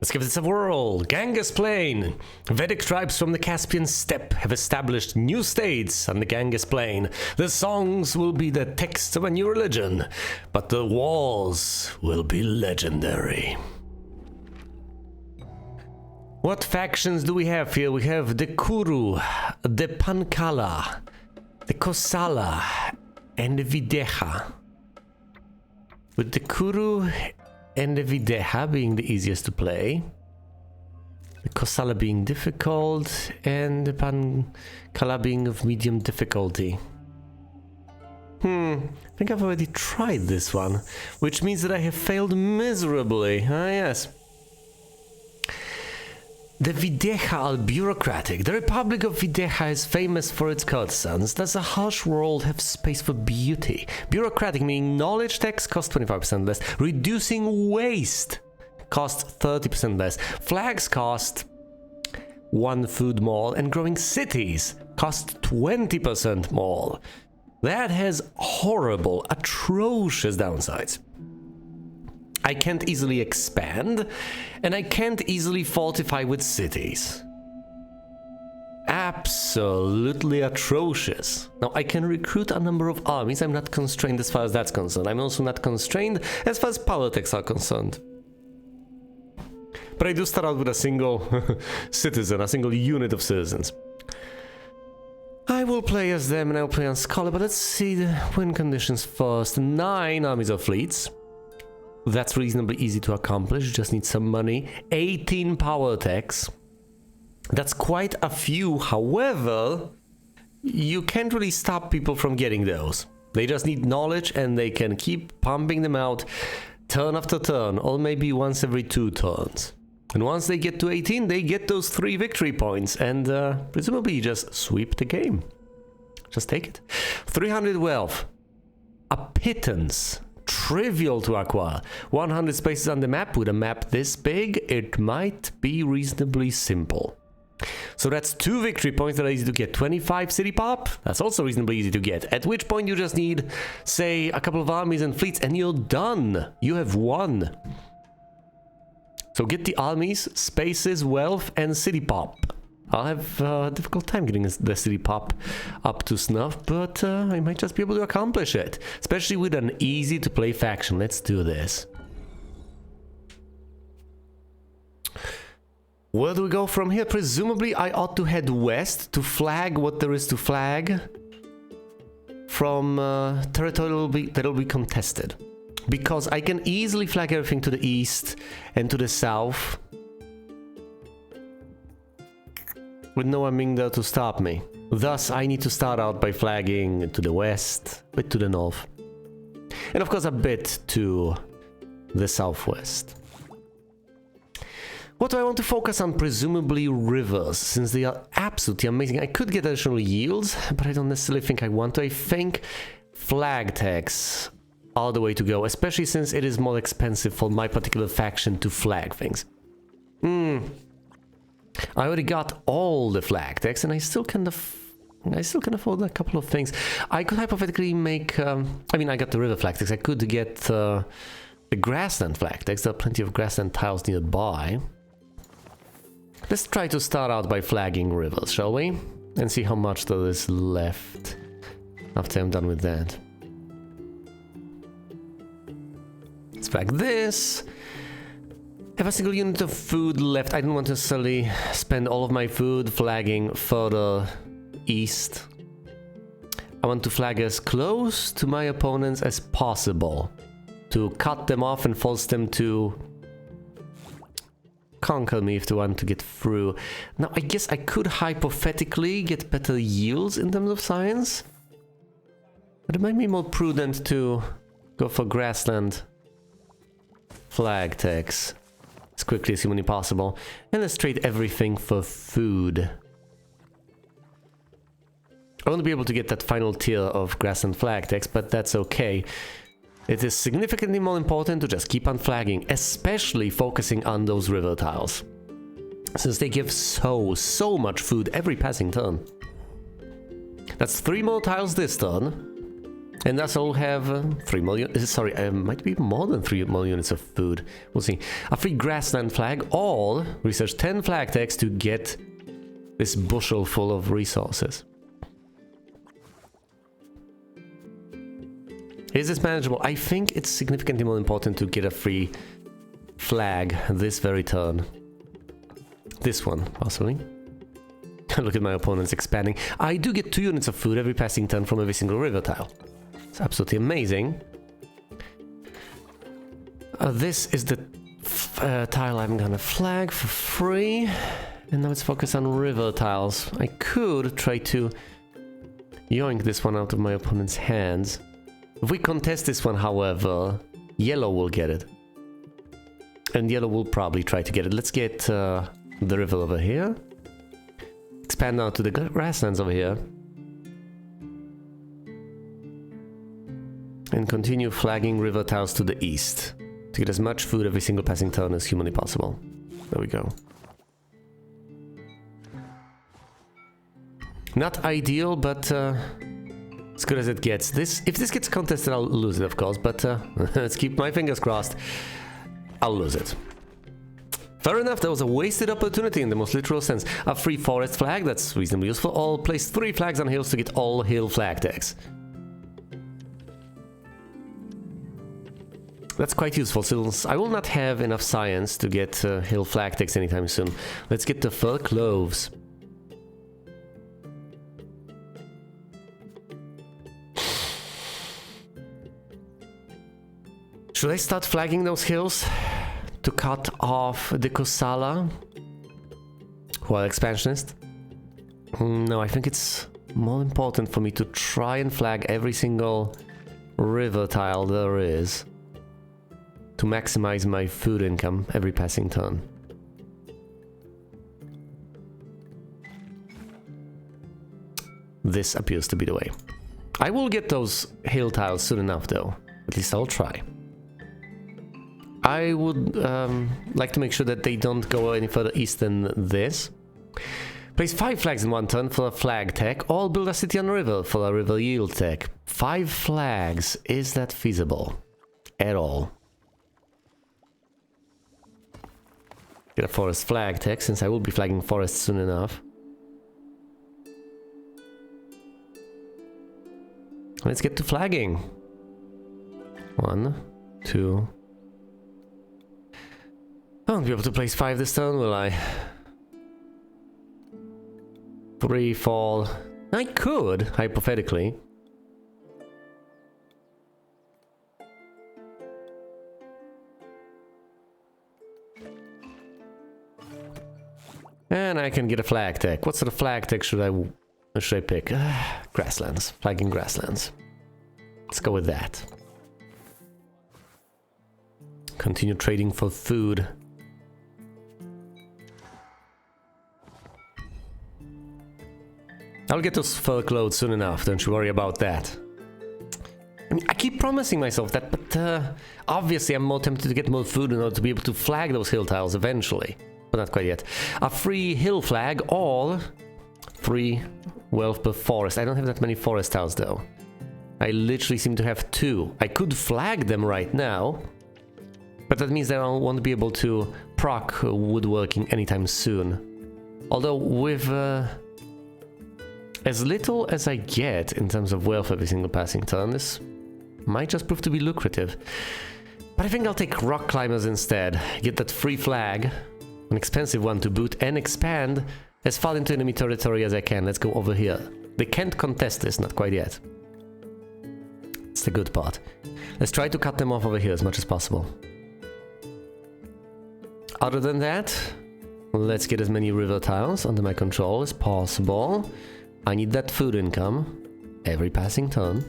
Let's give this a whirl. Ganges Plain. Vedic tribes from the Caspian steppe have established new states on the Ganges Plain. The songs will be the texts of a new religion, but the wars will be legendary. What factions do we have here? We have the Kuru, the Pankala, the Kosala, and the Videha. With the Kuru and the Videha being the easiest to play, the Kosala being difficult, and the Pankala being of medium difficulty. I think I've already tried this one, which means that I have failed miserably. Ah, yes. The Videha are bureaucratic. The Republic of Videha is famous for its courtesans. Does a harsh world have space for beauty? Bureaucratic meaning knowledge tax costs 25% less. Reducing waste costs 30% less. Flags cost 1 food more. And growing cities cost 20% more. That has horrible, atrocious downsides. I can't easily expand, and I can't easily fortify with cities. Absolutely atrocious. Now, I can recruit a number of armies. I'm not constrained as far as that's concerned. I'm also not constrained as far as politics are concerned. But I do start out with a single citizen, a single unit of citizens. I will play as them and I'll play on Scholar, but let's see the win conditions first. 9 armies or fleets. That's reasonably easy to accomplish, just need some money. 18 power attacks. That's quite a few, however, you can't really stop people from getting those. They just need knowledge and they can keep pumping them out turn after turn, or maybe once every 2 turns. And once they get to 18, they get those 3 victory points and presumably just sweep the game. Just take it. 300 wealth. A pittance. Trivial to acquire. 100 spaces on the map. With a map this big, it might be reasonably simple. So that's 2 victory points that are easy to get. 25 city pop, that's also reasonably easy to get. At which point you just need, say, a couple of armies and fleets and you're done. You have won. So get the armies, spaces, wealth, and city pop. I'll have a difficult time getting the city pop up to snuff, but I might just be able to accomplish it. Especially with an easy-to-play faction. Let's do this. Where do we go from here? Presumably, I ought to head west to flag what there is to flag from territory that'll be contested. Because I can easily flag everything to the east and to the south. With no Aming there to stop me. Thus, I need to start out by flagging to the west, a bit to the north, and of course a bit to the southwest. What do I want to focus on? Presumably rivers, since they are absolutely amazing. I could get additional yields, but I don't necessarily think I want to. I think flag tax are the way to go, especially since it is more expensive for my particular faction to flag things. I already got all the flag tax, and I still can afford a couple of things. I could hypothetically make. I mean, I got the river flag tax. I could get the grassland flag tax. There are plenty of grassland tiles nearby. Let's try to start out by flagging rivers, shall we? And see how much there is left after I'm done with that. Let's flag this. Have a single unit of food left. I don't want to necessarily spend all of my food flagging further east. I want to flag as close to my opponents as possible to cut them off and force them to conquer me if they want to get through. Now, I guess I could hypothetically get better yields in terms of science, but it might be more prudent to go for grassland flag tax as quickly as humanly possible, and let's trade everything for food. I want to be able to get that final tier of grassland flag tax, but that's okay. It is significantly more important to just keep on flagging, especially focusing on those river tiles, since they give so much food every passing turn. That's 3 more tiles this turn, And thus I'll have 3 million, sorry, might be more than 3 more units of food. We'll see. A free grassland flag, all research 10 flag tags to get this bushel full of resources. Is this manageable? I think it's significantly more important to get a free flag this very turn. This one, possibly. Look at my opponents expanding. I do get 2 units of food every passing turn from every single river tile. It's absolutely amazing. This is the tile I'm gonna flag for free. And now let's focus on river tiles. I could try to yoink this one out of my opponent's hands. If we contest this one, however, yellow will get it. And yellow will probably try to get it. Let's get the river over here. Expand now to the grasslands over here. And continue flagging river tiles to the east. To get as much food every single passing turn as humanly possible. There we go. Not ideal, but as good as it gets. If this gets contested, I'll lose it, of course, but let's keep my fingers crossed. I'll lose it. Fair enough, that was a wasted opportunity in the most literal sense. A free forest flag, that's reasonably useful. I'll place 3 flags on hills to get all hill flag tags. That's quite useful, since I will not have enough science to get hill flag tags anytime soon. Let's get the fur cloves. Should I start flagging those hills to cut off the Kosala while expansionist? No, I think it's more important for me to try and flag every single river tile there is to maximize my food income every passing turn. This appears to be the way. I will get those hill tiles soon enough though. At least I'll try. I would like to make sure that they don't go any further east than this. Place 5 flags in one turn for a flag tech. All build a city on a river for a river yield tech. 5 flags. Is that feasible? At all? Get a forest flag tech, since I will be flagging forests soon enough. Let's get to flagging. 1, 2... I won't be able to place 5 this turn, will I? 3 fall. I could, hypothetically. And I can get a flag tech. What sort of flag tech should I pick? Grasslands. Flagging grasslands. Let's go with that. Continue trading for food. I'll get those fur clothes soon enough, don't you worry about that. I mean, I keep promising myself that, but obviously I'm more tempted to get more food in order to be able to flag those hill tiles eventually. But not quite yet. A free hill flag, all 3 wealth per forest. I don't have that many forest tiles though. I literally seem to have 2. I could flag them right now, but that means that I won't be able to proc woodworking anytime soon. Although with as little as I get in terms of wealth every single passing turn, this might just prove to be lucrative. But I think I'll take rock climbers instead. Get that free flag, an expensive one to boot, and expand as far into enemy territory as I can. Let's go over here. They can't contest this, not quite yet. It's the good part. Let's try to cut them off over here as much as possible. Other than that, let's get as many river tiles under my control as possible. I need that food income every passing turn.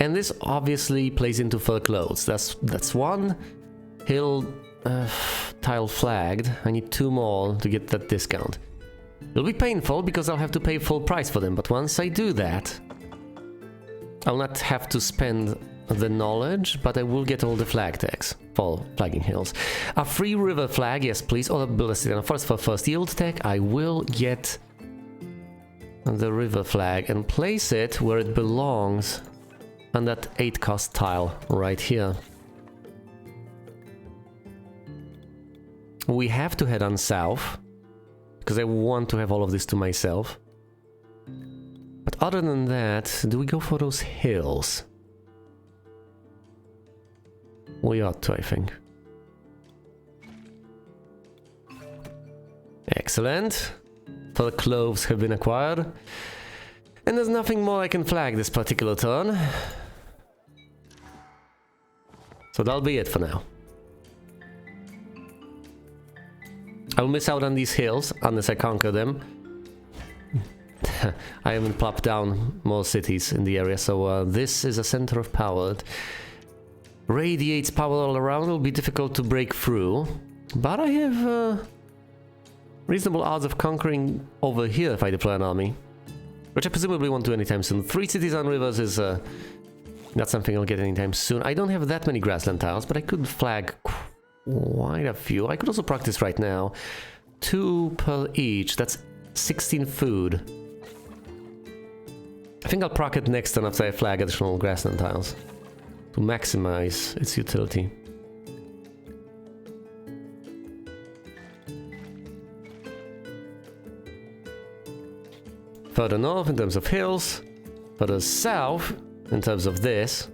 And this obviously plays into fur clothes. That's 1 hill tile flagged. I need 2 more to get that discount. It'll be painful because I'll have to pay full price for them, but once I do that, I'll not have to spend the knowledge, but I will get all the flag tags for flagging hills. A free river flag, yes please, or build a city on a forest for first yield tag. I will get the river flag and place it where it belongs on that 8 cost tile right here. We have to head on south, because I want to have all of this to myself. But other than that, do we go for those hills? We ought to, I think. Excellent. So the cloves have been acquired. And there's nothing more I can flag this particular turn. So that'll be it for now. I'll miss out on these hills unless I conquer them. I haven't plopped down more cities in the area, so this is a center of power. It radiates power all around. It'll be difficult to break through, but I have reasonable odds of conquering over here if I deploy an army, which I presumably won't do anytime soon. 3 cities on rivers is not something I'll get anytime soon. I don't have that many grassland tiles, but I could flag quite a few. I could also practice right now. 2 per each. That's 16 food. I think I'll proc it next turn after I flag additional grassland tiles to maximize its utility. Further north in terms of hills, further south in terms of this.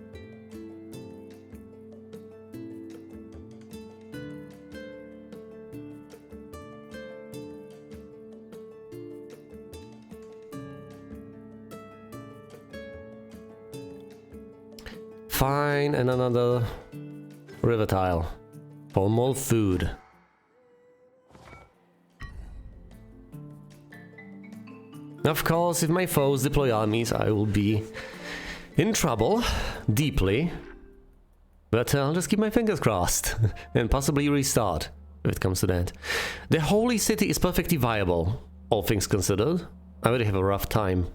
Fine, and another river tile for more food. Of course, if my foes deploy armies, I will be in trouble, deeply. But I'll just keep my fingers crossed and possibly restart, if it comes to that. The Holy City is perfectly viable, all things considered. I already have a rough time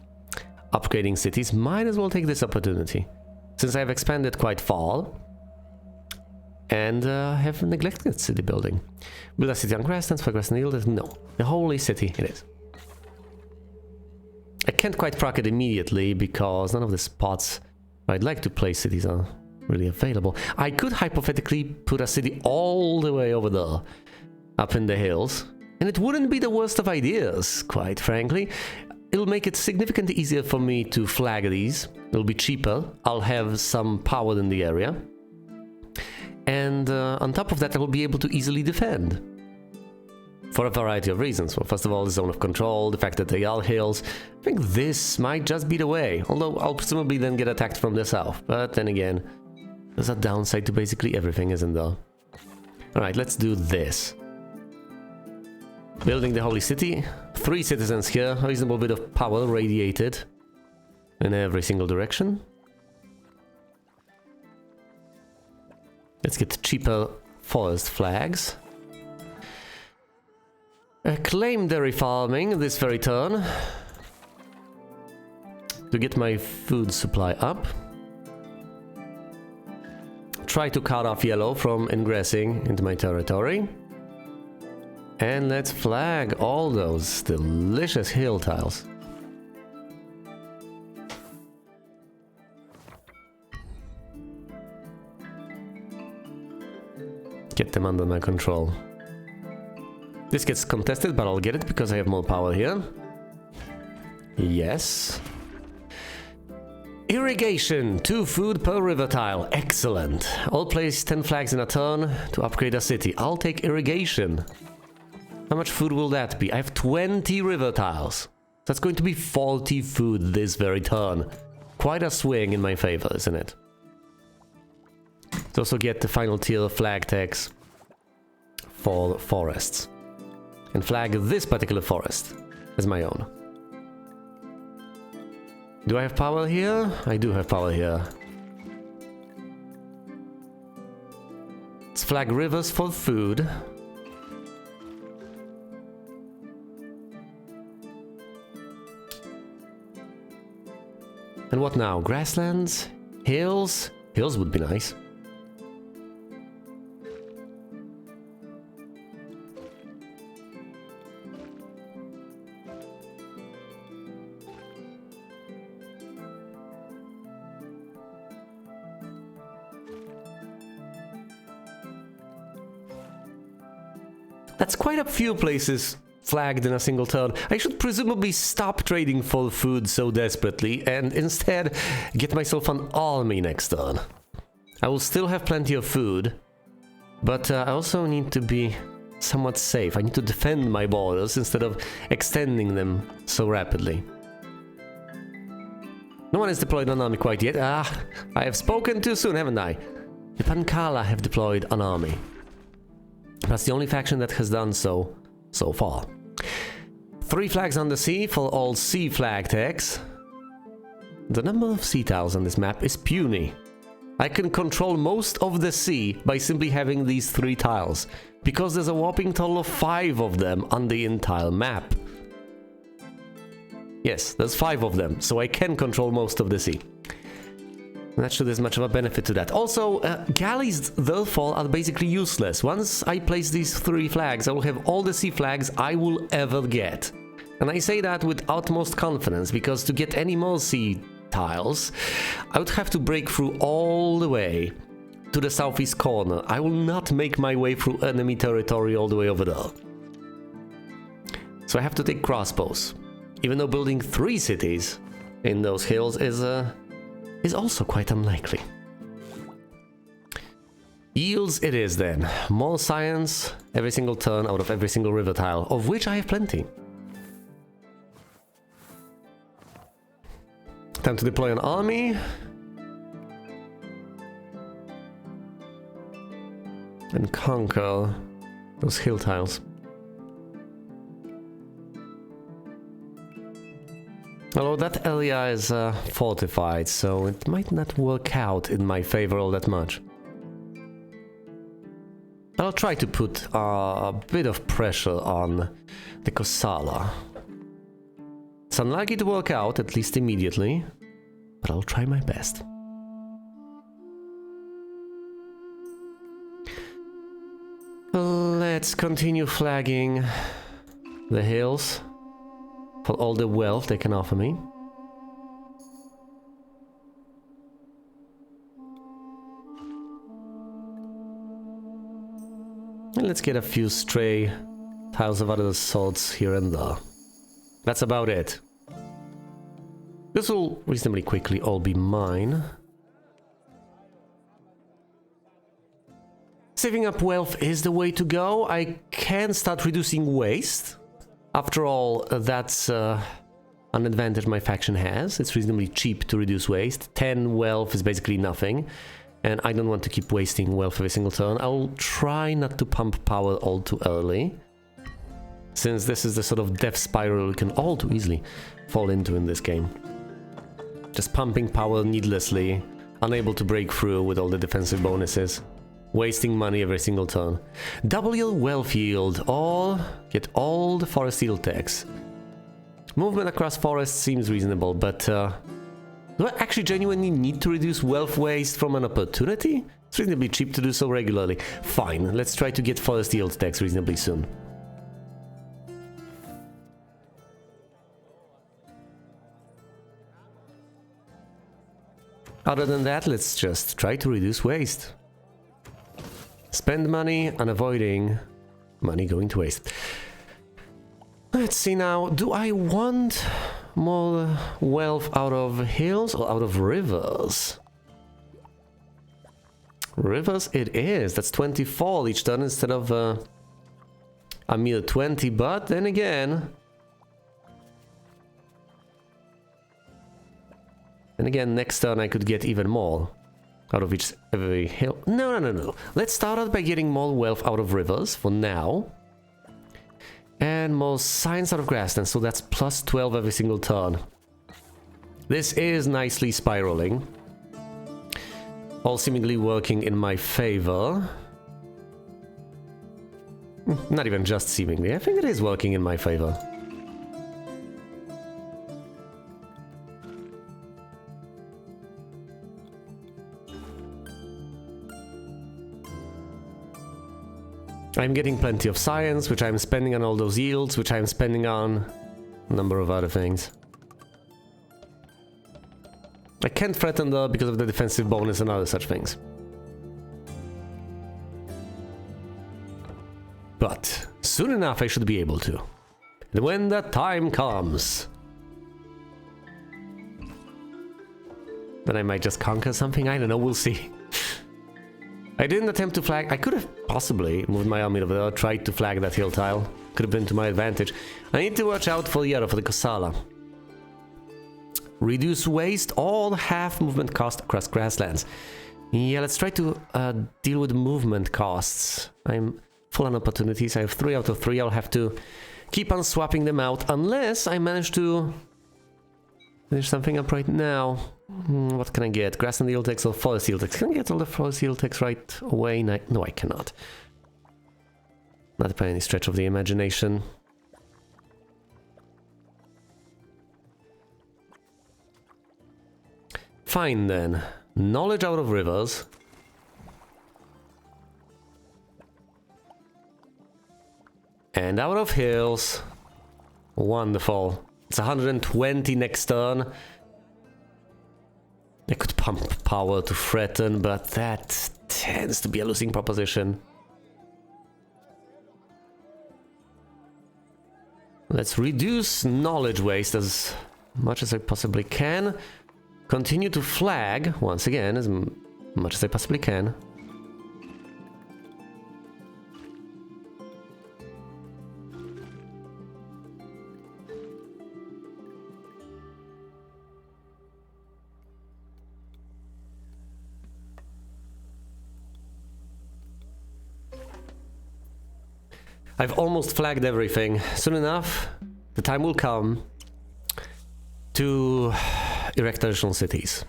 upgrading cities. Might as well take this opportunity, since I have expanded quite far and have neglected city building. Build a city on grasslands for grassland yield? No, the Holy City it is. I can't quite proc it immediately because none of the spots where I'd like to place cities are really available. I could hypothetically put a city all the way over there, up in the hills, and it wouldn't be the worst of ideas, quite frankly. It'll make it significantly easier for me to flag these. It'll be cheaper. I'll have some power in the area. And on top of that, I will be able to easily defend. For a variety of reasons. Well, first of all, the zone of control, the fact that they are hills. I think this might just be the way. Although I'll presumably then get attacked from the south. But then again, there's a downside to basically everything, isn't there? Alright, let's do this. Building the Holy City. 3 citizens here. A reasonable bit of power radiated in every single direction. Let's get cheaper forest flags. Claim dairy farming this very turn to get my food supply up. Try to cut off yellow from ingressing into my territory. And let's flag all those delicious hill tiles. Get them under my control. This gets contested, but I'll get it because I have more power here. Yes. Irrigation, 2 food per river tile. Excellent. I'll place 10 flags in a turn to upgrade a city. I'll take irrigation. How much food will that be? I have 20 river tiles. That's going to be 40 food this very turn. Quite a swing in my favor, isn't it? Let's also get the final tier flag tags for forests. And flag this particular forest as my own. Do I have power here? I do have power here. Let's flag rivers for food. And what now? Grasslands? Hills? Hills would be nice. That's quite a few places flagged in a single turn. I should presumably stop trading for food so desperately and instead get myself an army next turn. I will still have plenty of food, but I also need to be somewhat safe. I need to defend my borders instead of extending them so rapidly. No one has deployed an army quite yet. Ah, I have spoken too soon, haven't I? The Pankala have deployed an army. That's the only faction that has done so far. 3 flags on the sea for all sea flag techs. The number of sea tiles on this map is puny. I can control most of the sea by simply having these 3 tiles, because there's a whopping total of 5 of them on the entire map. Yes, there's 5 of them, so I can control most of the sea. I'm not sure there's much of a benefit to that. Also, galleys, therefore, are basically useless. Once I place these 3 flags, I will have all the sea flags I will ever get. And I say that with utmost confidence, because to get any more sea tiles, I would have to break through all the way to the southeast corner. I will not make my way through enemy territory all the way over there. So I have to take crossbows, even though building 3 cities in those hills is also quite unlikely. Yields it is then. More science every single turn out of every single river tile, of which I have plenty. Time to deploy an army. And conquer those hill tiles. Although that area is fortified, so it might not work out in my favor all that much. I'll try to put a bit of pressure on the Kosala. It's unlikely to work out, at least immediately, but I'll try my best. Let's continue flagging the hills for all the wealth they can offer me. And let's get a few stray tiles of other sorts here and there. That's about it. This will reasonably quickly all be mine. Saving up wealth is the way to go. I can start reducing waste. After all, that's an advantage my faction has. It's reasonably cheap to reduce waste. 10 wealth is basically nothing. And I don't want to keep wasting wealth every single turn. I'll try not to pump power all too early, since this is the sort of death spiral we can all too easily fall into in this game. Just pumping power needlessly, unable to break through with all the defensive bonuses, wasting money every single turn. Double your wealth yield, or get all the forest yield tax. Movement across forests seems reasonable, but do I actually genuinely need to reduce wealth waste from an opportunity? It's reasonably cheap to do so regularly. Fine, let's try to get forest yield tax reasonably soon. Other than that, let's just try to reduce waste. Spend money and avoiding money going to waste. Let's see now, do I want more wealth out of hills or out of rivers? Rivers it is, that's 24 each turn instead of a mere 20, but then again... And again, next turn I could get even more out of every hill. No. Let's start out by getting more wealth out of rivers for now. And more science out of grasslands, so that's plus 12 every single turn. This is nicely spiraling. All seemingly working in my favor. Not even just seemingly, I think it is working in my favor. I'm getting plenty of science, which I'm spending on all those yields, which I'm spending on a number of other things. I can't threaten though because of the defensive bonus and other such things. But Soon enough I should be able to. And when that time comes, then I might just conquer something, I don't know, we'll see. I didn't attempt to flag. I could have possibly moved my army over there or tried to flag that hill tile. Could have been to my advantage. I need to watch out for the other, for the Kosala. Reduce waste, all half movement cost across grasslands. Yeah, let's try to deal with movement costs. I'm full on opportunities. I have 3 out of 3. I'll have to keep on swapping them out unless I manage to finish something up right now. What can I get? Grassland yield text or forest yield text? Can I get all the forest yield text right away? No, I cannot. Not by any stretch of the imagination. Fine then. Knowledge out of rivers. And out of hills. Wonderful. It's 120 next turn. I could pump power to threaten, but that tends to be a losing proposition. Let's reduce knowledge waste as much as I possibly can. Continue to flag, once again, as much as I possibly can. I've almost flagged everything. Soon enough, the time will come to erect additional cities.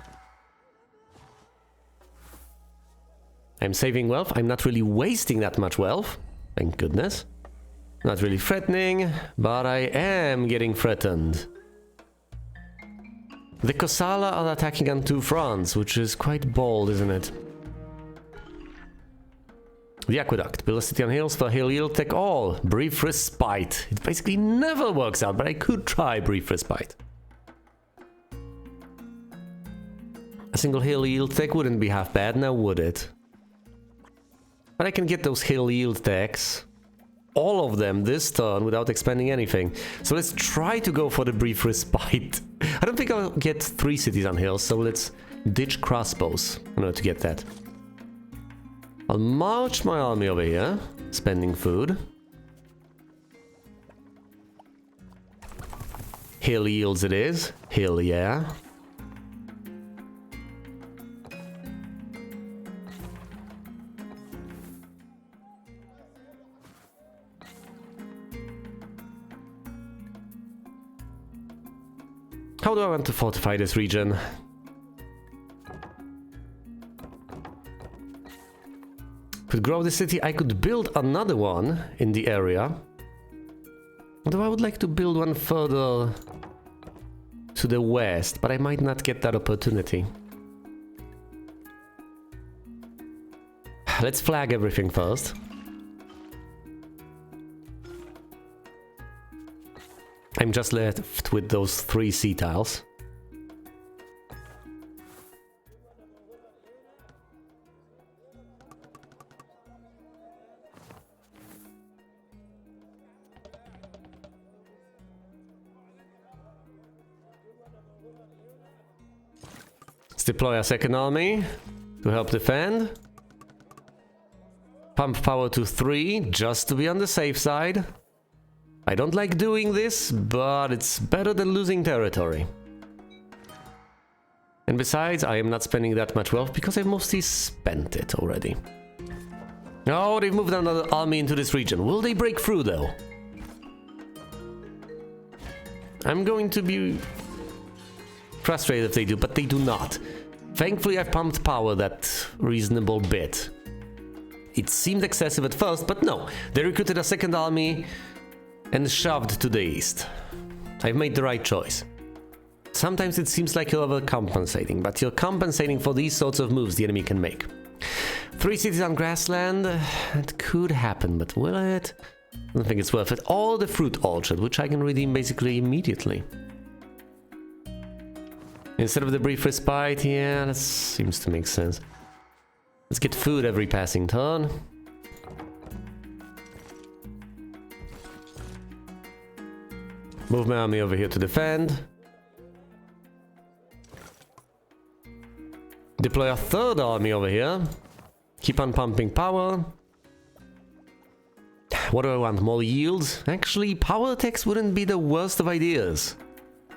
I'm saving wealth. I'm not really wasting that much wealth. Thank goodness. Not really threatening, but I am getting threatened. The Kosala are attacking on 2 fronts, which is quite bold, isn't it? The aqueduct. Build a city on hills for hill yield, take all. Brief respite. It basically never works out, but I could try brief respite. A single hill yield tech wouldn't be half bad now, would it? But I can get those hill yield techs, all of them this turn, without expending anything. So let's try to go for the brief respite. I don't think I'll get 3 cities on hills, so let's ditch crossbows in order to get that. I'll march my army over here, spending food. Hill yields it is. Hill, yeah. How do I want to fortify this region? Could grow the city. I could build another one in the area. Although I would like to build one further to the west, but I might not get that opportunity. Let's flag everything first. I'm just left with those 3 sea tiles. Let's deploy a second army to help defend. Pump power to 3 just to be on the safe side. I don't like doing this, but it's better than losing territory. And besides, I am not spending that much wealth because I mostly spent it already. Oh, they've moved another army into this region. Will they break through though? I'm going to be frustrated if they do, but they do not. Thankfully, I've pumped power that reasonable bit. It seemed excessive at first, but no. They recruited a second army and shoved to the east. I've made the right choice. Sometimes it seems like you're overcompensating, but you're compensating for these sorts of moves the enemy can make. 3 cities on grassland, it could happen, but will it? I don't think it's worth it. Or the fruit orchard, which I can redeem basically immediately. Instead of the brief respite, yeah, that seems to make sense. Let's get food every passing turn. Move my army over here to defend. Deploy a third army over here. Keep on pumping power. What do I want? More yields? Actually, power attacks wouldn't be the worst of ideas.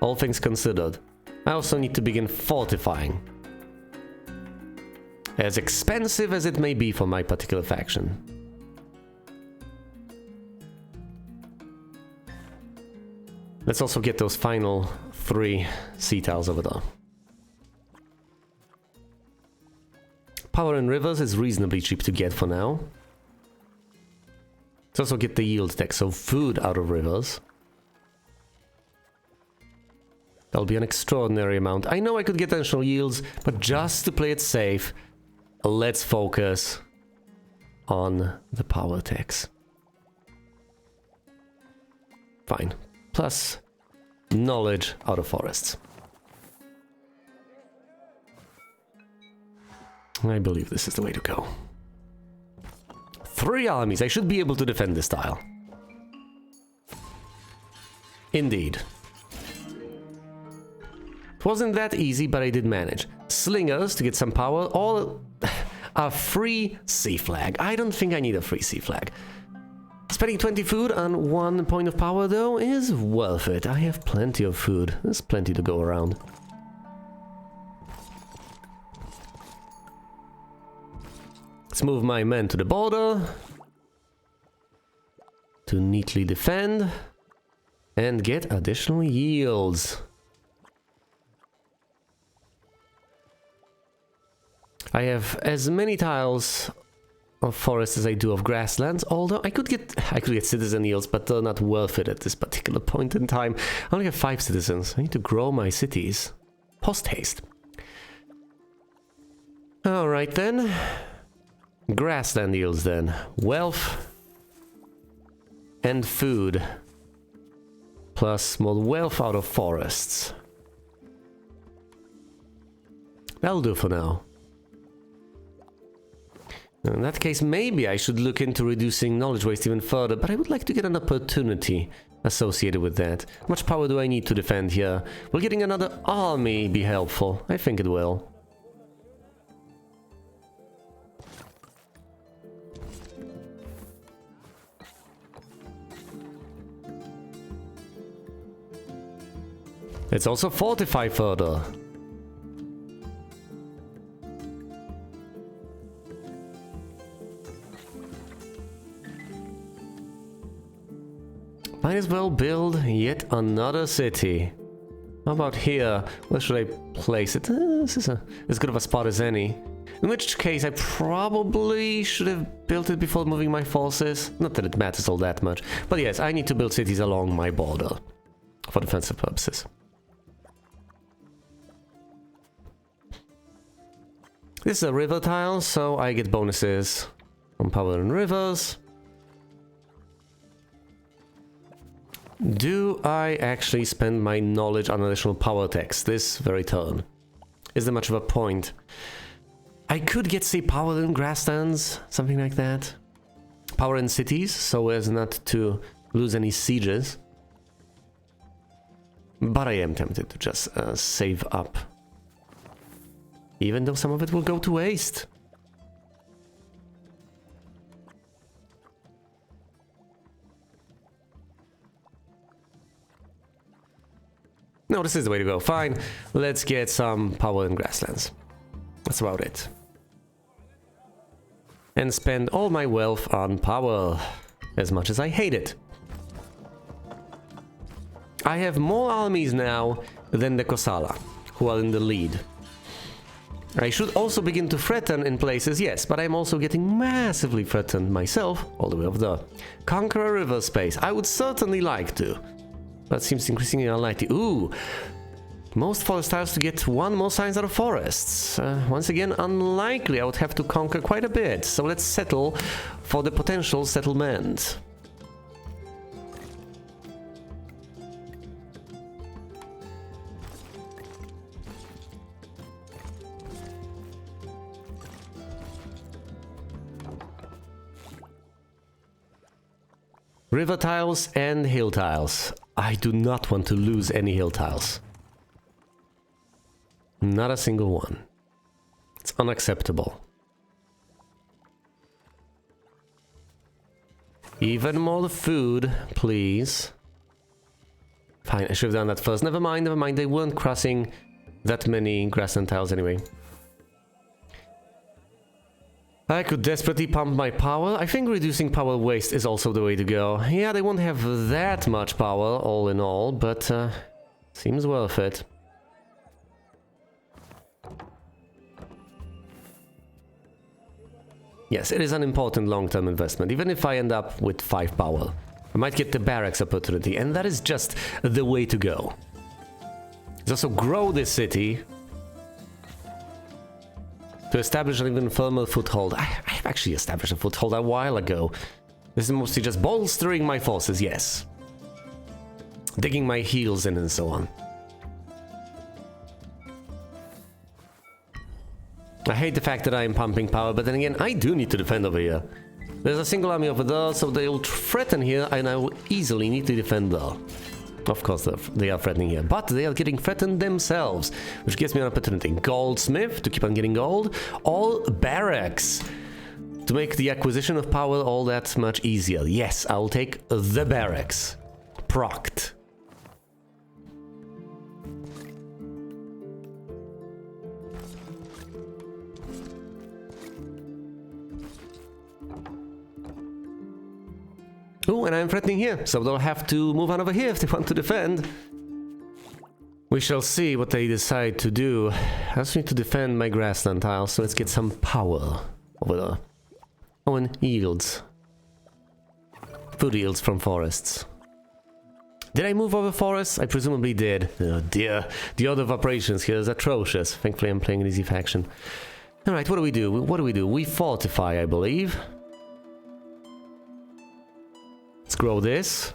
All things considered. I also need to begin fortifying. As expensive as it may be for my particular faction. Let's also get those final 3 sea tiles over there. Power in rivers is reasonably cheap to get for now. Let's also get the yield tech, so food out of rivers. That'll be an extraordinary amount. I know I could get additional yields, but just to play it safe, let's focus on the power techs. Fine. Plus knowledge out of forests. I believe this is the way to go. 3 armies. I should be able to defend this tile. Indeed. It wasn't that easy, but I did manage. Slingers to get some power. All a free sea flag. I don't think I need a free sea flag. Spending 20 food on 1 point of power, though, is worth it. I have plenty of food. There's plenty to go around. Let's move my men to the border to neatly defend and get additional yields. I have as many tiles of forest as I do of grasslands, although I could get citizen yields, but they're not worth it at this particular point in time. I only have 5 citizens. I need to grow my cities. Post haste. Alright then. Grassland yields then. Wealth and food. Plus more wealth out of forests. That'll do for now. In that case, maybe I should look into reducing knowledge waste even further, but I would like to get an opportunity associated with that. How much power do I need to defend here? Will getting another army be helpful? I think it will. Let's also fortify further. Might as well build yet another city. How about here? Where should I place it? This is as good of a spot as any. In which case, I probably should have built it before moving my forces. Not that it matters all that much. But yes, I need to build cities along my border for defensive purposes. This is a river tile, so I get bonuses on power in rivers. Do I actually spend my knowledge on additional power techs this very turn? Is there much of a point? I could get, say, power in grasslands, something like that. Power in cities, so as not to lose any sieges. But I am tempted to just save up. Even though some of it will go to waste. No, this is the way to go. Fine, let's get some power in grasslands. That's about it. And spend all my wealth on power, as much as I hate it. I have more armies now than the Kosala, who are in the lead. I should also begin to threaten in places, yes, but I'm also getting massively threatened myself, all the way over there. Conquer a river space. I would certainly like to. That seems increasingly unlikely. Ooh! Most forest tiles to get 1 more science out of forests. Once again, unlikely. I would have to conquer quite a bit, so let's settle for the potential settlement. River tiles and hill tiles. I do not want to lose any hill tiles. Not a single one. It's unacceptable. Even more food, please. Fine, I should have done that first. Never mind, never mind. They weren't crossing that many grassland tiles anyway. I could desperately pump my power. I think reducing power waste is also the way to go. Yeah, they won't have that much power all in all, but seems worth it. Yes, it is an important long-term investment, even if I end up with 5 power. I might get the barracks opportunity, and that is just the way to go. Let's also grow this city to establish an even firmer foothold. I've actually established a foothold a while ago. This is mostly just bolstering my forces, yes. Digging my heels in and so on. I hate the fact that I am pumping power, but then again, I do need to defend over here. There's a single army over there, so they'll threaten here, and I will easily need to defend there. Of course, they are threatening here, but they are getting threatened themselves, which gives me an opportunity. Goldsmith, to keep on getting gold, all barracks, to make the acquisition of power all that much easier. Yes, I'll take the barracks. Proct. Oh, and I'm threatening here, so they'll have to move on over here if they want to defend. We shall see what they decide to do. I also need to defend my grassland tiles, so let's get some power over there. Oh, and yields. Food yields from forests. Did I move over forests? I presumably did. Oh dear, the order of operations here is atrocious. Thankfully I'm playing an easy faction. Alright, what do we do? What do we do? We fortify, I believe. Let's grow this.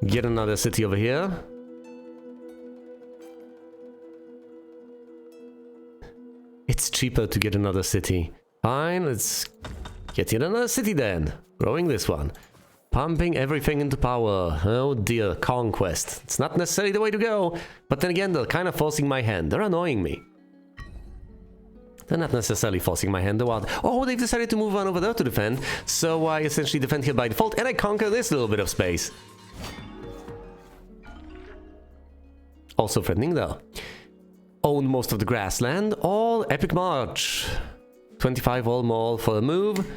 Get another city over here. It's cheaper to get another city. Fine, let's get yet another city then. Growing this one. Pumping everything into power. Oh dear, conquest. It's not necessarily the way to go. But then again, they're kind of forcing my hand. They're annoying me. They're not necessarily forcing my hand, though. Oh, they've decided to move on over there to defend. So I essentially defend here by default, and I conquer this little bit of space. Also threatening there. Own most of the grassland. All epic march. 25 all more for a move.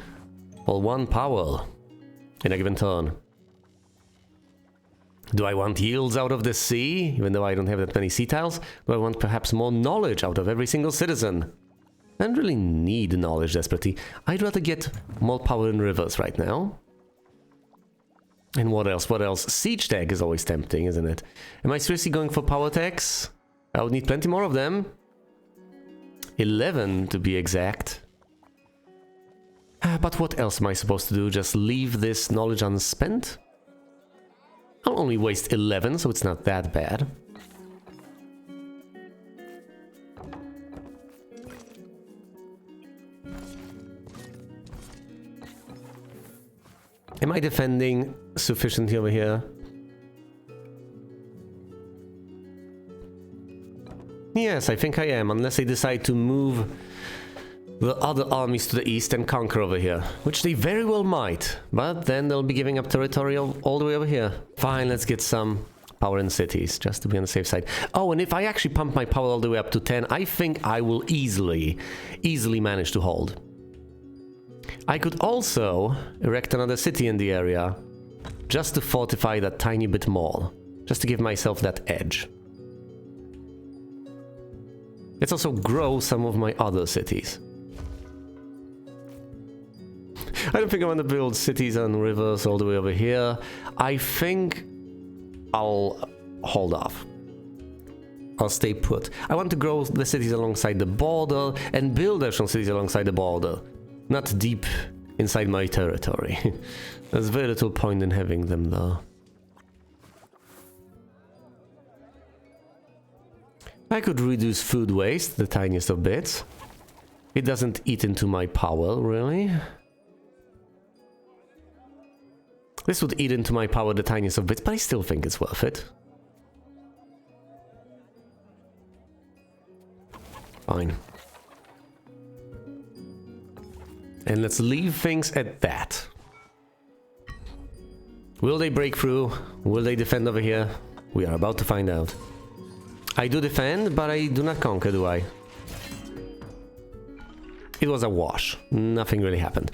All 1 power in a given turn. Do I want yields out of the sea, even though I don't have that many sea tiles? Do I want perhaps more knowledge out of every single citizen? I don't really need knowledge desperately. I'd rather get more power in rivers right now. And what else? What else? Siege tech is always tempting, isn't it? Am I seriously going for power techs? I would need plenty more of them. 11 to be exact. But what else am I supposed to do? Just leave this knowledge unspent? I'll only waste 11, so it's not that bad. Am I defending sufficiently over here? Yes, I think I am, unless they decide to move the other armies to the east and conquer over here, which they very well might, but then they'll be giving up territory all the way over here. Fine, let's get some power in cities, just to be on the safe side. Oh, and if I actually pump my power all the way up to 10, I think I will easily manage to hold. I could also erect another city in the area, just to fortify that tiny bit more, just to give myself that edge. Let's also grow some of my other cities. I don't think I want to build cities on rivers all the way over here. I think I'll hold off. I'll stay put. I want to grow the cities alongside the border and build additional cities alongside the border. Not deep inside my territory. There's very little point in having them though. I could reduce food waste, the tiniest of bits. It doesn't eat into my power, really. This would eat into my power the tiniest of bits, but I still think it's worth it. Fine. And let's leave things at that. Will they break through? Will they defend over here? We are about to find out. I do defend, but I do not conquer, do I? It was a wash. Nothing really happened.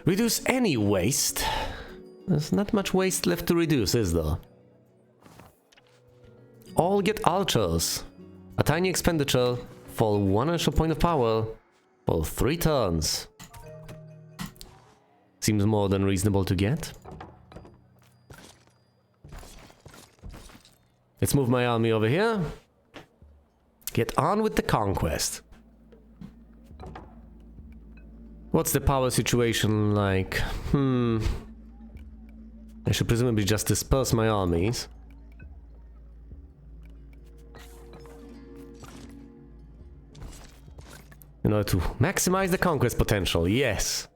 Reduce any waste. There's not much waste left to reduce, is there? All get ultras. A tiny expenditure for 1 extra point of power for 3 turns. Seems more than reasonable to get. Let's move my army over here. Get on with the conquest. What's the power situation like? I should presumably just disperse my armies. In order to maximize the conquest potential, yes.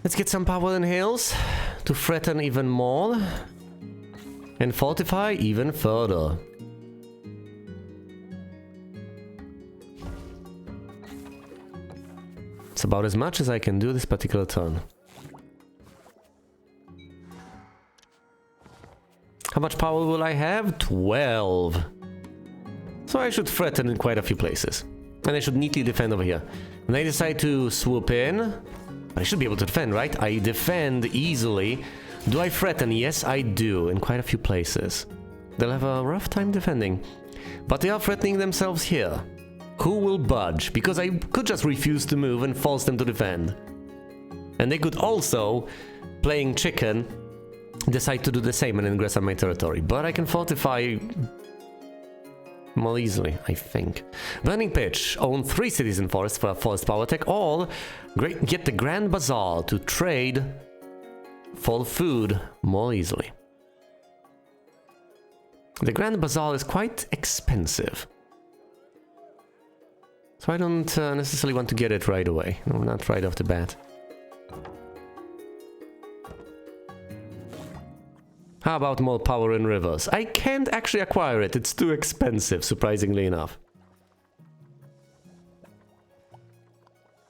Let's get some power in hills to threaten even more and fortify even further. It's about as much as I can do this particular turn. How much power will I have? 12. So I should threaten in quite a few places. And I should neatly defend over here. When I decide to swoop in, I should be able to defend, right? I defend easily. Do I threaten? Yes, I do, in quite a few places. They'll have a rough time defending. But they are threatening themselves here. Who will budge? Because I could just refuse to move and force them to defend. And they could also, playing chicken, decide to do the same and ingress on my territory. But I can fortify more easily, I think. Burning Pitch. Own 3 cities in forest for a forest power tech, or get the Grand Bazaar to trade for food more easily. The Grand Bazaar is quite expensive. So I don't necessarily want to get it right away. No, not right off the bat. How about more power in rivers? I can't actually acquire it. It's too expensive, surprisingly enough.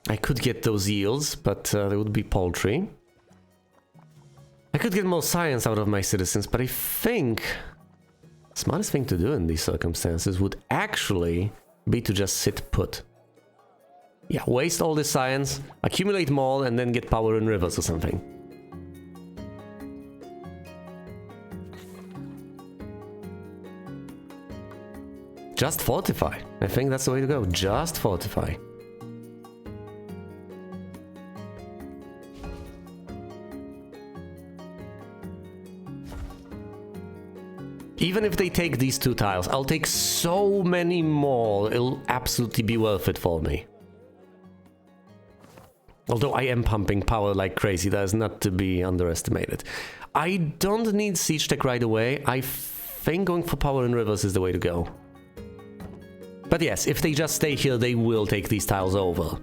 I could get those yields, but they would be paltry. I could get more science out of my citizens, but I think the smartest thing to do in these circumstances would actually be to just sit put. Yeah, waste all this science, accumulate more, and then get power in rivers or something. Just fortify. I think that's the way to go. Just fortify. Even if they take these 2 tiles, I'll take so many more. It'll absolutely be worth it for me. Although I am pumping power like crazy, that is not to be underestimated. I don't need siege tech right away. I think going for power in rivers is the way to go. But yes, if they just stay here, they will take these tiles over.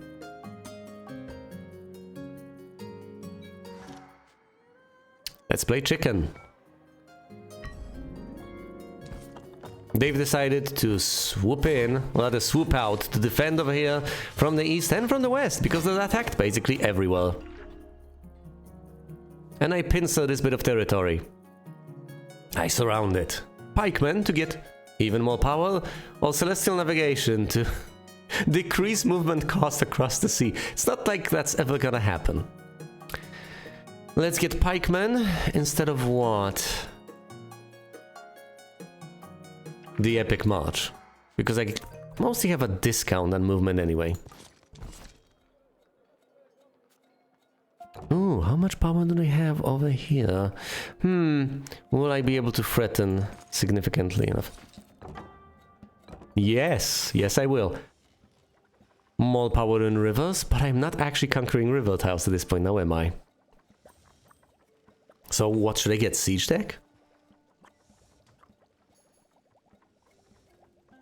Let's play chicken. They've decided to swoop in, or rather swoop out, to defend over here from the east and from the west, because they're attacked basically everywhere. And I pincer this bit of territory. I surround it. Pikemen to get even more power, or celestial navigation to decrease movement cost across the sea. It's not like that's ever gonna happen. Let's get pikemen instead of what? The epic march. Because I mostly have a discount on movement anyway. Ooh, how much power do they have over here? Will I be able to threaten significantly enough? Yes, yes I will. More power in rivers, but I'm not actually conquering river tiles at this point now, am I? So what should I get? Siege deck?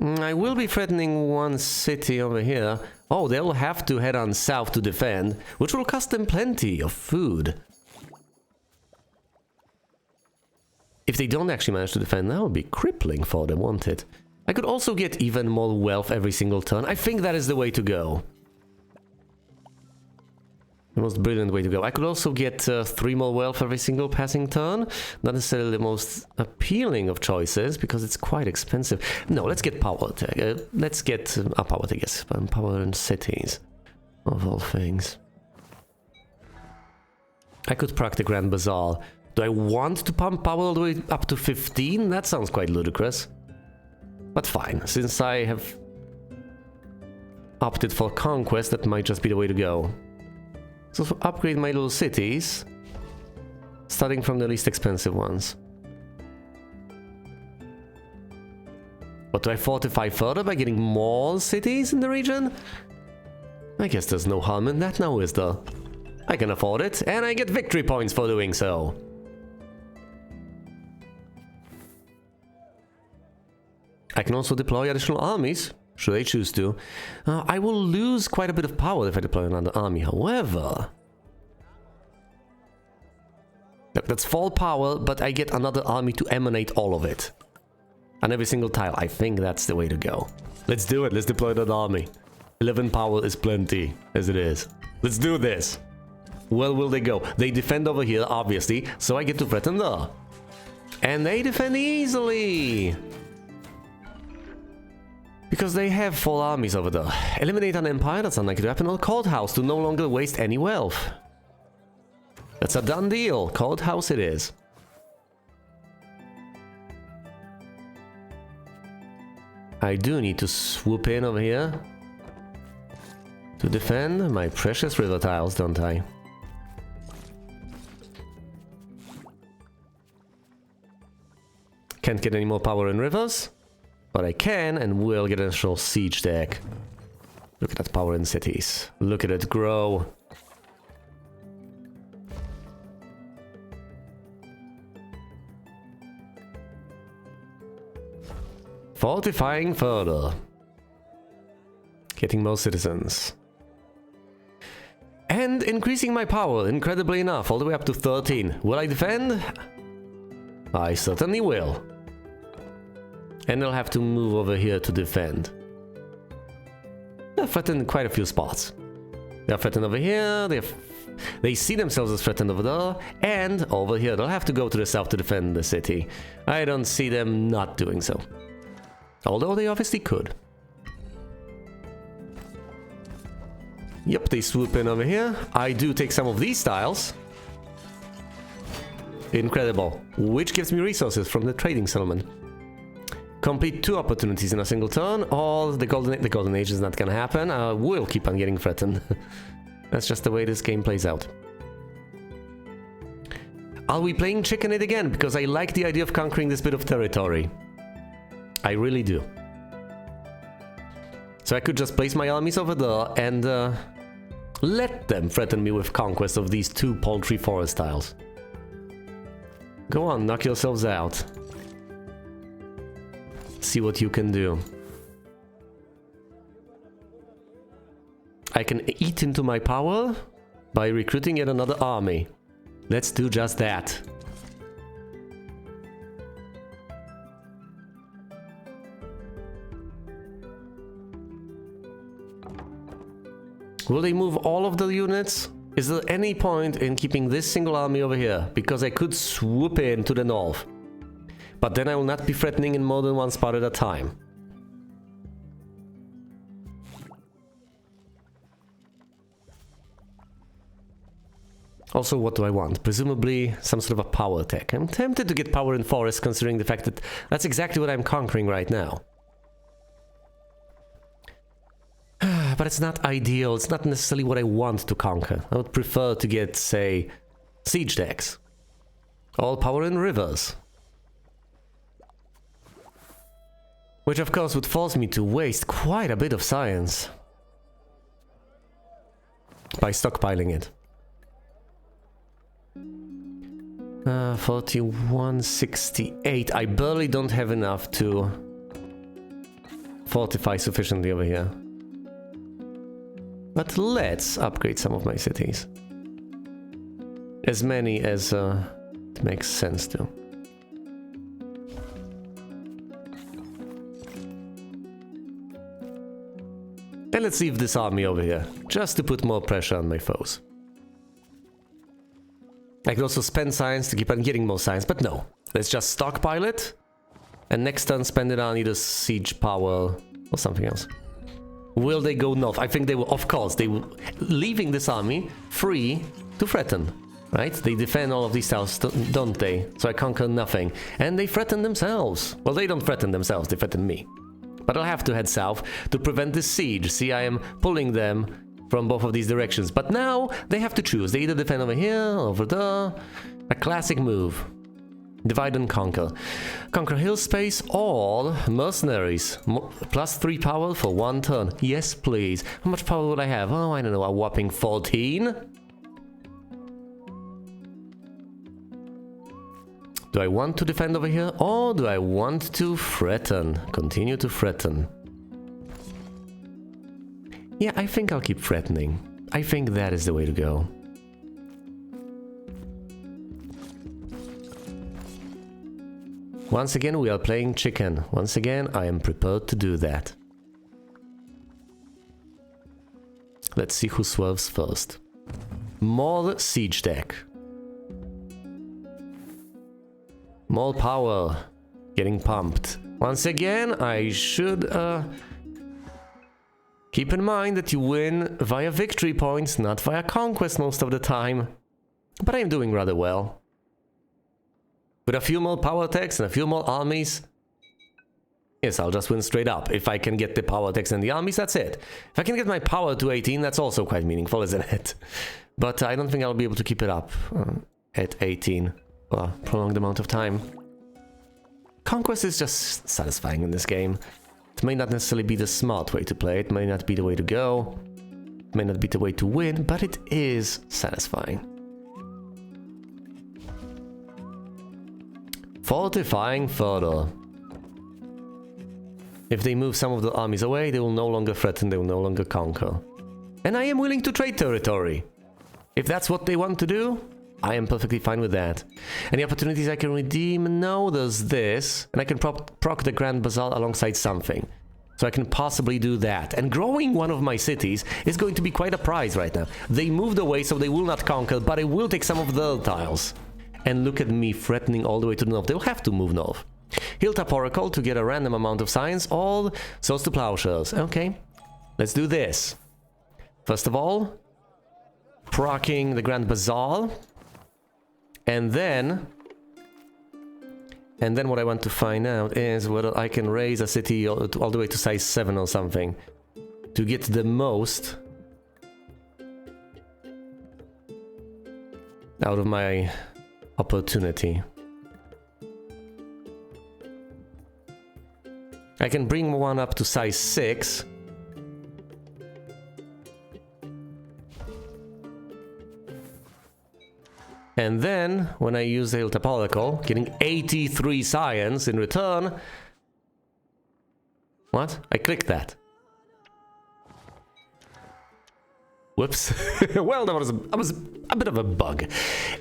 I will be threatening one city over here. Oh, they'll have to head on south to defend, which will cost them plenty of food. If they don't actually manage to defend, that would be crippling for them, won't it? I could also get even more wealth every single turn. I think that is the way to go. The most brilliant way to go. I could also get 3 more wealth every single passing turn. Not necessarily the most appealing of choices, because it's quite expensive. No, let's get power tech. Let's get power tech, yes. Power in cities, of all things. I could prac the Grand Bazaar. Do I want to pump power all the way up to 15? That sounds quite ludicrous. But fine, since I have opted for conquest, that might just be the way to go. So upgrade my little cities, starting from the least expensive ones. But do I fortify further by getting more cities in the region? I guess there's no harm in that now, is there? I can afford it, and I get victory points for doing so. I can also deploy additional armies, should I choose to. I will lose quite a bit of power if I deploy another army, however... That's full power, but I get another army to emanate all of it. On every single tile. I think that's the way to go. Let's do it, let's deploy that army. 11 power is plenty, as it is. Let's do this! Where will they go? They defend over here, obviously, so I get to threaten there. And they defend easily! Because they have full armies over there. Eliminate an empire, that's unlikely to happen. Or courthouse to no longer waste any wealth. That's a done deal. Courthouse it is. I do need to swoop in over here to defend my precious river tiles, don't I? Can't get any more power in rivers. But I can and will get an additional siege deck. Look at that power in cities. Look at it grow. Fortifying further. Getting more citizens. And increasing my power, incredibly enough, all the way up to 13. Will I defend? I certainly will. And they'll have to move over here to defend. They're threatened quite a few spots. They're threatened over here, they see themselves as threatened over there, and over here. They'll have to go to the south to defend the city. I don't see them not doing so. Although they obviously could. Yep, they swoop in over here. I do take some of these tiles. Incredible. Which gives me resources from the trading settlement. Complete 2 opportunities in a single turn, or the golden age is not gonna happen. I will keep on getting threatened. That's just the way this game plays out. Are we playing chicken it again? Because I like the idea of conquering this bit of territory. I really do. So I could just place my armies over there and let them threaten me with conquest of these 2 paltry forest tiles. Go on, knock yourselves out. See what you can do. I can eat into my power by recruiting yet another army. Let's do just that. Will they move all of the units? Is there any point in keeping this single army over here? Because I could swoop in to the north. But then I will not be threatening in more than one spot at a time. Also, what do I want? Presumably some sort of a power tech. I'm tempted to get power in forest, considering the fact that that's exactly what I'm conquering right now. But it's not ideal. It's not necessarily what I want to conquer. I would prefer to get, say, siege decks. All power in rivers. Which of course would force me to waste quite a bit of science by stockpiling it. 4168. I barely don't have enough to fortify sufficiently over here. But let's upgrade some of my cities. As many as it makes sense to. And let's leave this army over here, just to put more pressure on my foes. I could also spend science to keep on getting more science, but no. Let's just stockpile it, and next turn spend it on either siege power or something else. Will they go north? I think they will, of course, they will, leaving this army free to threaten, right? They defend all of these towns, don't they? So I conquer nothing. And they threaten themselves. Well, they don't threaten themselves, they threaten me. But I'll have to head south to prevent this siege. See, I am pulling them from both of these directions. But now they have to choose. They either defend over here, over there. A classic move. Divide and conquer. Conquer hill space or mercenaries. +3 power for 1 turn. Yes, please. How much power would I have? Oh, I don't know, a whopping 14? Do I want to defend over here or do I want to threaten? Continue to threaten. Yeah, I think I'll keep threatening. I think that is the way to go. Once again, we are playing chicken. Once again, I am prepared to do that. Let's see who swerves first. More siege deck. More power. Getting pumped. Once again, I should keep in mind that you win via victory points, not via conquest most of the time. But I'm doing rather well. With a few more power techs and a few more armies, yes, I'll just win straight up. If I can get the power techs and the armies, that's it. If I can get my power to 18, that's also quite meaningful, isn't it? But I don't think I'll be able to keep it up at 18 for a prolonged amount of time. Conquest is just satisfying in this game. It may not necessarily be the smart way to play, it may not be the way to go, it may not be the way to win, but it is satisfying. Fortifying further. If they move some of the armies away, they will no longer threaten, they will no longer conquer. And I am willing to trade territory. If that's what they want to do, I am perfectly fine with that. Any opportunities I can redeem? No, there's this. And I can proc the Grand Bazaar alongside something. So I can possibly do that. And growing one of my cities is going to be quite a prize right now. They moved away, so they will not conquer, but I will take some of their tiles. And look at me threatening all the way to the north. They'll have to move north. Hilltop Oracle to get a random amount of science. All swords to plowshares. Okay, let's do this. First of all, proccing the Grand Bazaar. And then what I want to find out is whether I can raise a city all the way to size 7 or something. To get the most out of my opportunity. I can bring one up to size 6. And then, when I use the Hilltop Oracle, getting 83 science in return. What? I clicked that. Whoops. Well, that was a bit of a bug.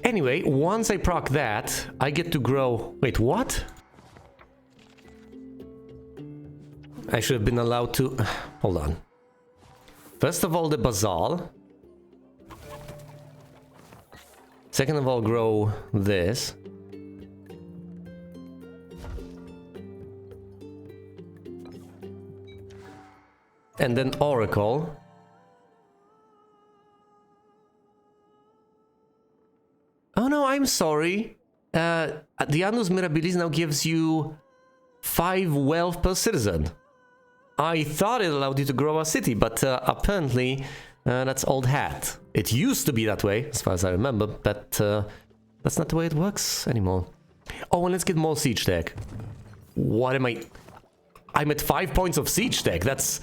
Anyway, once I proc that, I get to grow... Wait, what? I should have been allowed to... Hold on. First of all, the Bazaar. Second of all, grow this. And then Oracle. Oh no, I'm sorry. The Annus Mirabilis now gives you 5 wealth per citizen. I thought it allowed you to grow a city, but apparently that's old hat. It used to be that way, as far as I remember, but that's not the way it works anymore. Oh, and let's get more siege tech. What am I... I'm at 5 points of siege tech. That's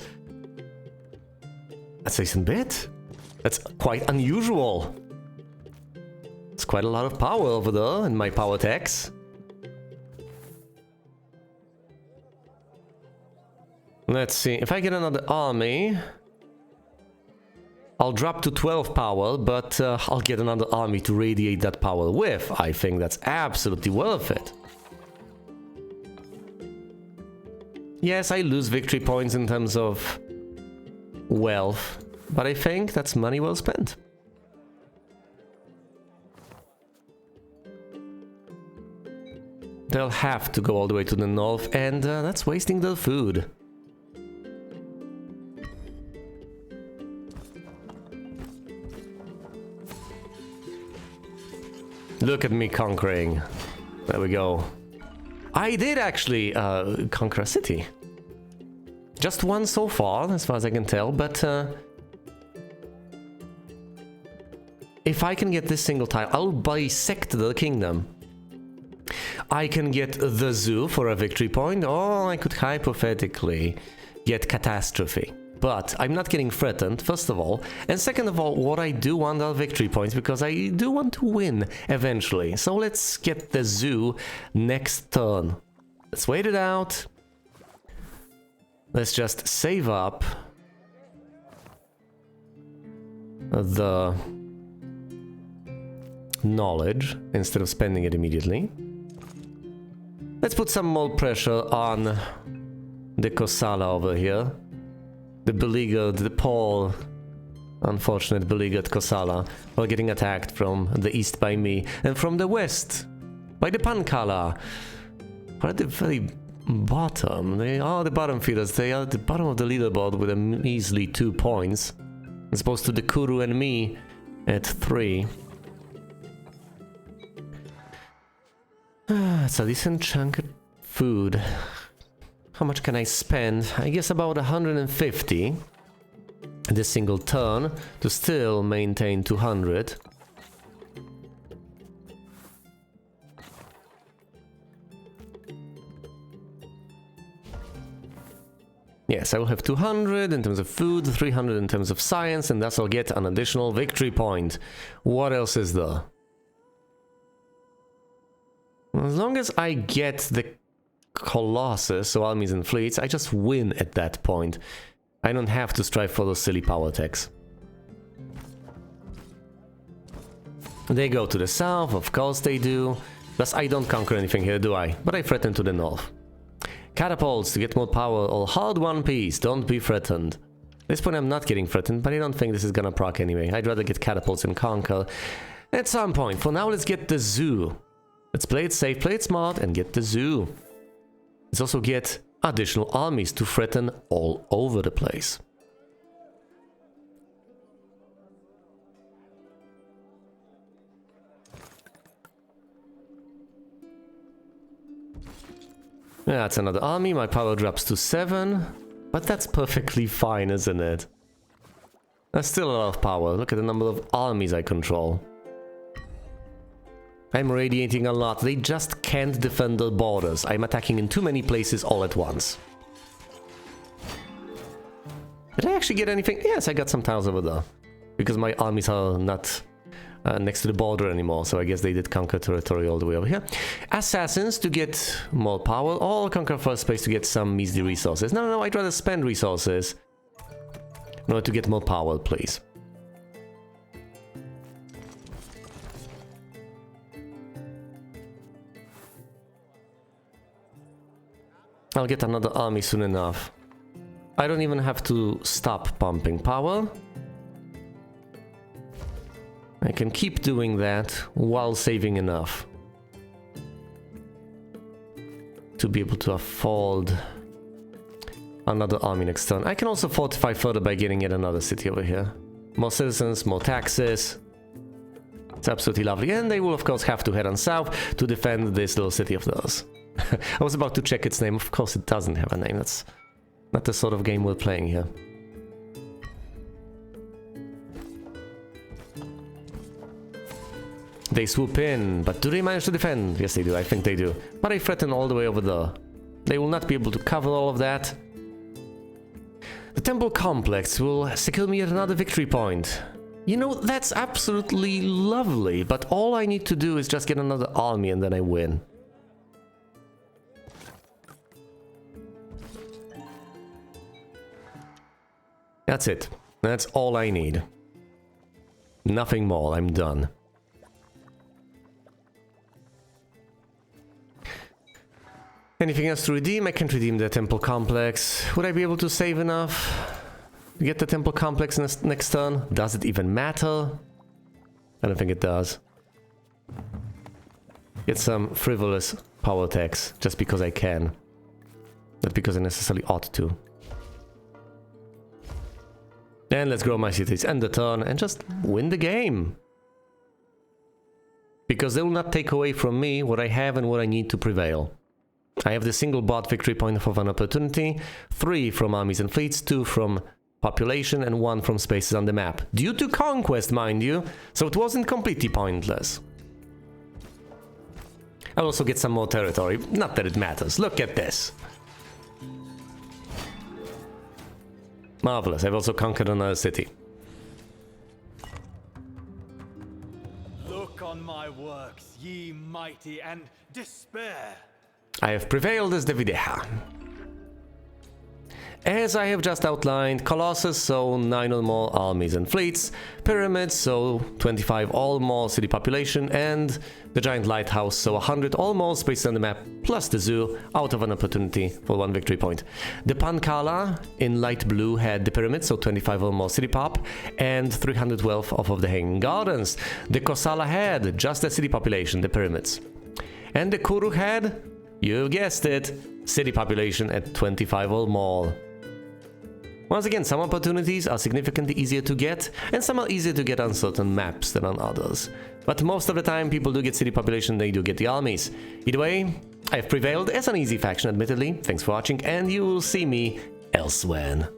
a decent bit. That's quite unusual. It's quite a lot of power over there in my power tax. Let's see, if I get another army, I'll drop to 12 power, but I'll get another army to radiate that power with. I think that's absolutely worth it. Yes, I lose victory points in terms of wealth, but I think that's money well spent. They'll have to go all the way to the north, and that's wasting their food. Look at me conquering. There we go. I did actually conquer a city. Just one so far, as far as I can tell, but if I can get this single tile, I'll bisect the kingdom. I can get the zoo for a victory point, or I could hypothetically get catastrophe. But I'm not getting threatened, first of all, and second of all, what I do want are victory points, because I do want to win eventually. So let's get the zoo next turn. Let's wait it out. Let's just save up the knowledge instead of spending it immediately. Let's put some more pressure on the Kosala over here. The beleaguered, the poor, unfortunate beleaguered Kosala are getting attacked from the east by me, and from the west by the Pankala. We're at the very bottom. They are the bottom feeders. They are at the bottom of the leaderboard with a measly 2 points, as opposed to the Kuru and me at 3. It's a decent chunk of food. How much can I spend? I guess about 150 this single turn to still maintain 200. Yes, I will have 200 in terms of food, 300 in terms of science, and thus I'll get an additional victory point. What else is there? As long as I get the Colossus, so armies and fleets, I just win at that point. I don't have to strive for those silly power attacks. They go to the south, of course they do. Thus I don't conquer anything here, do I? But I threaten to the north. Catapults to get more power, or hard one piece, don't be threatened. At this point I'm not getting threatened, but I don't think this is gonna proc anyway. I'd rather get catapults and conquer at some point. For now, let's get the zoo. Let's play it safe, play it smart, and get the zoo. Let's also get additional armies to threaten all over the place. Yeah, that's another army. My power drops to 7. But that's perfectly fine, isn't it? That's still a lot of power. Look at the number of armies I control. I'm radiating a lot. They just can't defend their borders. I'm attacking in too many places all at once. Did I actually get anything? Yes, I got some tiles over there. Because my armies are not next to the border anymore, so I guess they did conquer territory all the way over here. Assassins to get more power, or conquer first space to get some measly resources. No, I'd rather spend resources in order to get more power, please. I'll get another army soon enough. I don't even have to stop pumping power. I can keep doing that while saving enough to be able to afford another army next turn. I can also fortify further by getting yet another city over here. More citizens, more taxes. It's absolutely lovely. And they will of course have to head on south to defend this little city of theirs. I was about to check its name. Of course it doesn't have a name. That's not the sort of game we're playing here. They swoop in, but do they manage to defend? Yes, they do. I think they do. But I threaten all the way over there. They will not be able to cover all of that. The temple complex will secure me at another victory point. You know, that's absolutely lovely, but all I need to do is just get another army and then I win. That's it. That's all I need. Nothing more. I'm done. Anything else to redeem? I can't redeem the temple complex. Would I be able to save enough to get the temple complex next turn? Does it even matter? I don't think it does. Get some frivolous power tax just because I can. Not because I necessarily ought to. And let's grow my cities, end the turn, and just win the game. Because they will not take away from me what I have and what I need to prevail. I have the single bot victory point of an opportunity, 3 from armies and fleets, 2 from population, and 1 from spaces on the map. Due to conquest, mind you, so it wasn't completely pointless. I'll also get some more territory, not that it matters. Look at this. Marvelous, I've also conquered another city. Look on my works, ye mighty, and despair. I have prevailed as the Videha. As I have just outlined, Colossus, so 9 or more armies and fleets, Pyramids, so 25 or more city population, and the Giant Lighthouse, so 100 or more spaces on the map, plus the zoo, out of an opportunity for 1 victory point. The Pancala, in light blue, had the Pyramids, so 25 or more city pop, and 312 off of the Hanging Gardens. The Kosala had just the city population, the Pyramids. And the Kuru had, you guessed it, city population at 25 or more. Once again, some opportunities are significantly easier to get, and some are easier to get on certain maps than on others. But most of the time, people do get city population, they do get the armies. Either way, I have prevailed as an easy faction, admittedly. Thanks for watching, and you will see me elsewhere.